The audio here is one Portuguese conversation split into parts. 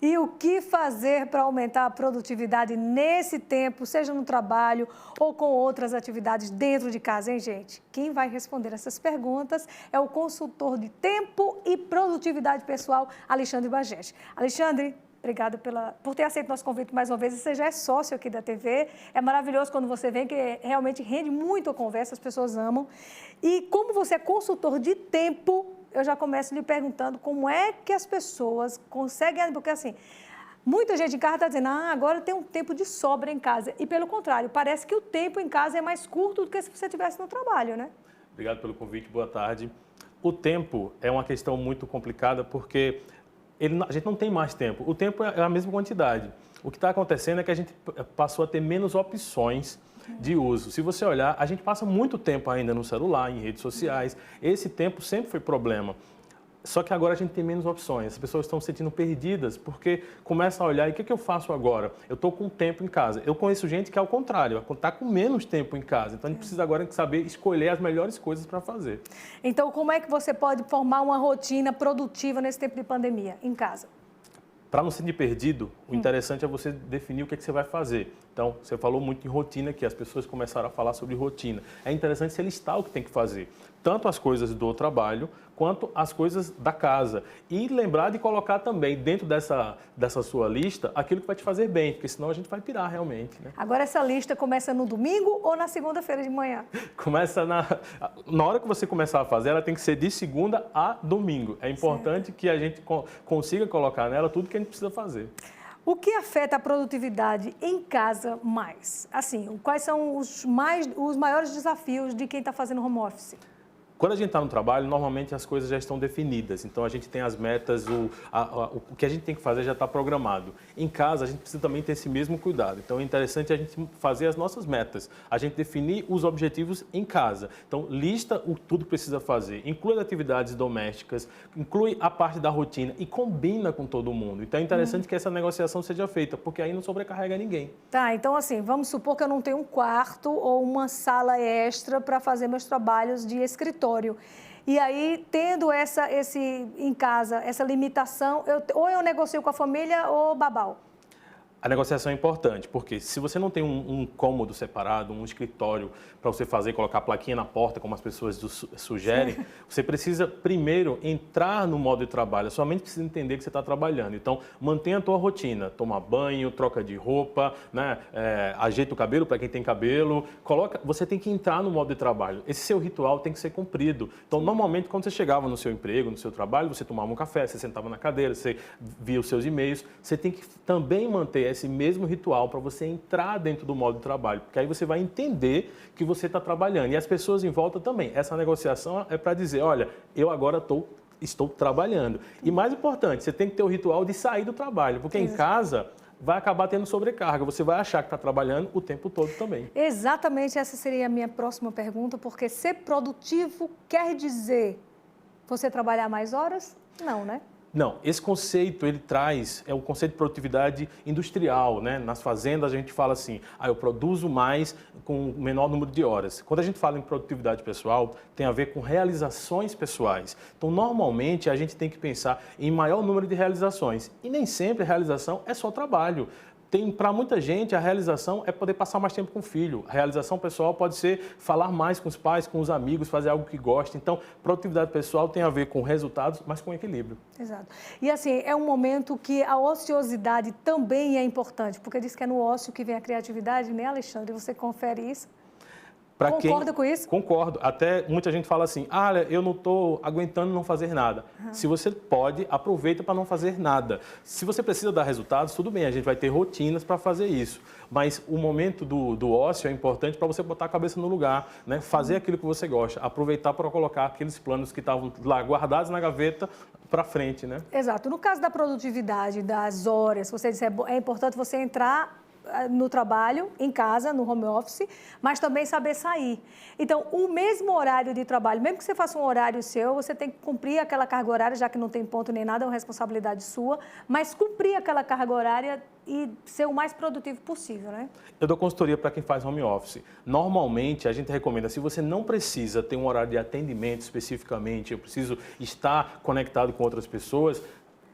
E o que fazer para aumentar a produtividade nesse tempo, seja no trabalho ou com outras atividades dentro de casa, hein, gente? Quem vai responder essas perguntas é o consultor de tempo e produtividade pessoal, Alexandre Bageste. Alexandre, obrigada por ter aceito nosso convite mais uma vez. Você já é sócio aqui da TV. É maravilhoso quando você vem, que realmente rende muito a conversa, as pessoas amam. E como você é consultor de tempo, eu já começo lhe perguntando como é que as pessoas conseguem... Porque, assim, muita gente em casa está dizendo, agora tem um tempo de sobra em casa. E, pelo contrário, parece que o tempo em casa é mais curto do que se você estivesse no trabalho, né? Obrigado pelo convite, boa tarde. O tempo é uma questão muito complicada porque... a gente não tem mais tempo. O tempo é a mesma quantidade. O que está acontecendo é que a gente passou a ter menos opções de uso. Se você olhar, a gente passa muito tempo ainda no celular, em redes sociais. Esse tempo sempre foi problema. Só que agora a gente tem menos opções. As pessoas estão se sentindo perdidas porque começam a olhar, e o que eu faço agora? Eu estou com tempo em casa. Eu conheço gente que é ao contrário, está com menos tempo em casa. Então a gente precisa agora saber escolher as melhores coisas para fazer. Então, como é que você pode formar uma rotina produtiva nesse tempo de pandemia, em casa? Para não se sentir perdido, o interessante é você definir o que você vai fazer. Então, você falou muito em rotina, que as pessoas começaram a falar sobre rotina. É interessante você listar o que tem que fazer, tanto as coisas do trabalho, quanto as coisas da casa. E lembrar de colocar também dentro dessa sua lista aquilo que vai te fazer bem, porque senão a gente vai pirar realmente, né? Agora, essa lista começa no domingo ou na segunda-feira de manhã? Começa na hora que você começar a fazer, ela tem que ser de segunda a domingo. É importante que a gente consiga colocar nela tudo que a gente precisa fazer. O que afeta a produtividade em casa mais? Assim, quais são os maiores desafios de quem está fazendo home office? Quando a gente está no trabalho, normalmente as coisas já estão definidas. Então, a gente tem as metas, o que a gente tem que fazer já está programado. Em casa, a gente precisa também ter esse mesmo cuidado. Então, é interessante a gente fazer as nossas metas. A gente definir os objetivos em casa. Então, lista tudo que precisa fazer. Inclui as atividades domésticas, inclui a parte da rotina e combina com todo mundo. Então, é interessante que essa negociação seja feita, porque aí não sobrecarrega ninguém. Tá, então assim, vamos supor que eu não tenho um quarto ou uma sala extra para fazer meus trabalhos de escritório. E aí, tendo esse em casa, essa limitação, ou eu negocio com a família ou babau. A negociação é importante, porque se você não tem um cômodo separado, um escritório para você fazer, colocar a plaquinha na porta, como as pessoas sugerem, você precisa primeiro entrar no modo de trabalho. Sua mente precisa entender que você está trabalhando. Então, mantenha a tua rotina. Toma banho, troca de roupa, né? Ajeita o cabelo para quem tem cabelo. Você tem que entrar no modo de trabalho. Esse seu ritual tem que ser cumprido. Então, normalmente, quando você chegava no seu emprego, no seu trabalho, você tomava um café, você sentava na cadeira, você via os seus e-mails. Você tem que também manter esse mesmo ritual para você entrar dentro do modo de trabalho, porque aí você vai entender que você está trabalhando. E as pessoas em volta também. Essa negociação é para dizer, olha, eu agora estou trabalhando. E mais importante, você tem que ter o ritual de sair do trabalho, porque em casa vai acabar tendo sobrecarga. Você vai achar que está trabalhando o tempo todo também. Exatamente, essa seria a minha próxima pergunta, porque ser produtivo quer dizer você trabalhar mais horas? Não, né? Não, esse conceito ele traz, o conceito de produtividade industrial, né? Nas fazendas a gente fala assim, eu produzo mais com o menor número de horas. Quando a gente fala em produtividade pessoal, tem a ver com realizações pessoais. Então, normalmente, a gente tem que pensar em maior número de realizações. E nem sempre a realização é só trabalho. Para muita gente, a realização é poder passar mais tempo com o filho. A realização pessoal pode ser falar mais com os pais, com os amigos, fazer algo que gosta. Então, produtividade pessoal tem a ver com resultados, mas com equilíbrio. Exato. E assim, é um momento que a ociosidade também é importante, porque diz que é no ócio que vem a criatividade, né, Alexandre? Você confere isso? Concorda com isso? Concordo. Até muita gente fala assim, eu não estou aguentando não fazer nada. Se você pode, aproveita para não fazer nada. Se você precisa dar resultados, tudo bem, a gente vai ter rotinas para fazer isso. Mas o momento do ócio é importante para você botar a cabeça no lugar, né? Fazer aquilo que você gosta, aproveitar para colocar aqueles planos que estavam lá guardados na gaveta para frente, né? Exato. No caso da produtividade, das horas, você disse, é importante você entrar no trabalho, em casa, no home office, mas também saber sair. Então, o mesmo horário de trabalho, mesmo que você faça um horário seu, você tem que cumprir aquela carga horária, já que não tem ponto nem nada, é uma responsabilidade sua, mas cumprir aquela carga horária e ser o mais produtivo possível, né? Eu dou consultoria para quem faz home office. Normalmente, a gente recomenda, se você não precisa ter um horário de atendimento especificamente, eu preciso estar conectado com outras pessoas,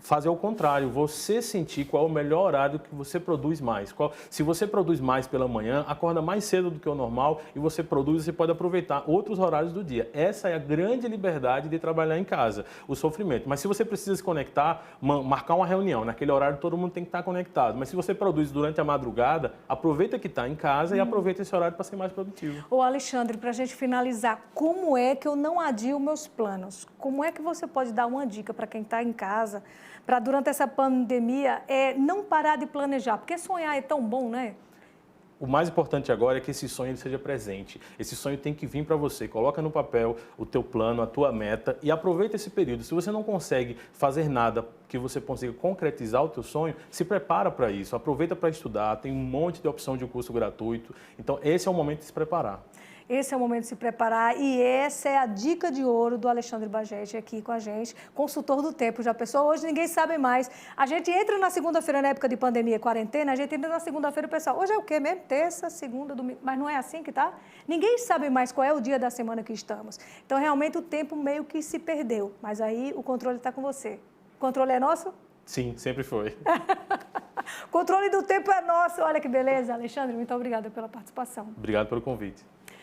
fazer o contrário, você sentir qual é o melhor horário que você produz mais. Se você produz mais pela manhã, acorda mais cedo do que o normal e você produz, você pode aproveitar outros horários do dia. Essa é a grande liberdade de trabalhar em casa, o sofrimento. Mas se você precisa se conectar, marcar uma reunião, naquele horário todo mundo tem que estar conectado. Mas se você produz durante a madrugada, aproveita que está em casa e aproveita esse horário para ser mais produtivo. Ô Alexandre, para a gente finalizar, como é que eu não adio meus planos? Como é que você pode dar uma dica para quem está em casa, para durante essa pandemia, não parar de planejar? Porque sonhar é tão bom, né? O mais importante agora é que esse sonho seja presente. Esse sonho tem que vir para você. Coloca no papel o teu plano, a tua meta e aproveita esse período. Se você não consegue fazer nada que você consiga concretizar o teu sonho, se prepara para isso. Aproveita para estudar, tem um monte de opção de curso gratuito. Então, esse é o momento de se preparar. Esse é o momento de se preparar e essa é a dica de ouro do Alexandre Bajete aqui com a gente, consultor do tempo. Já pensou? Hoje ninguém sabe mais. A gente entra na segunda-feira, na época de pandemia, quarentena, a gente entra na segunda-feira e o pessoal, hoje é o quê mesmo? Terça, segunda, domingo, mas não é assim que tá? Ninguém sabe mais qual é o dia da semana que estamos. Então, realmente, o tempo meio que se perdeu, mas aí o controle está com você. O controle é nosso? Sim, sempre foi. O controle do tempo é nosso. Olha que beleza, Alexandre, muito obrigada pela participação. Obrigado pelo convite.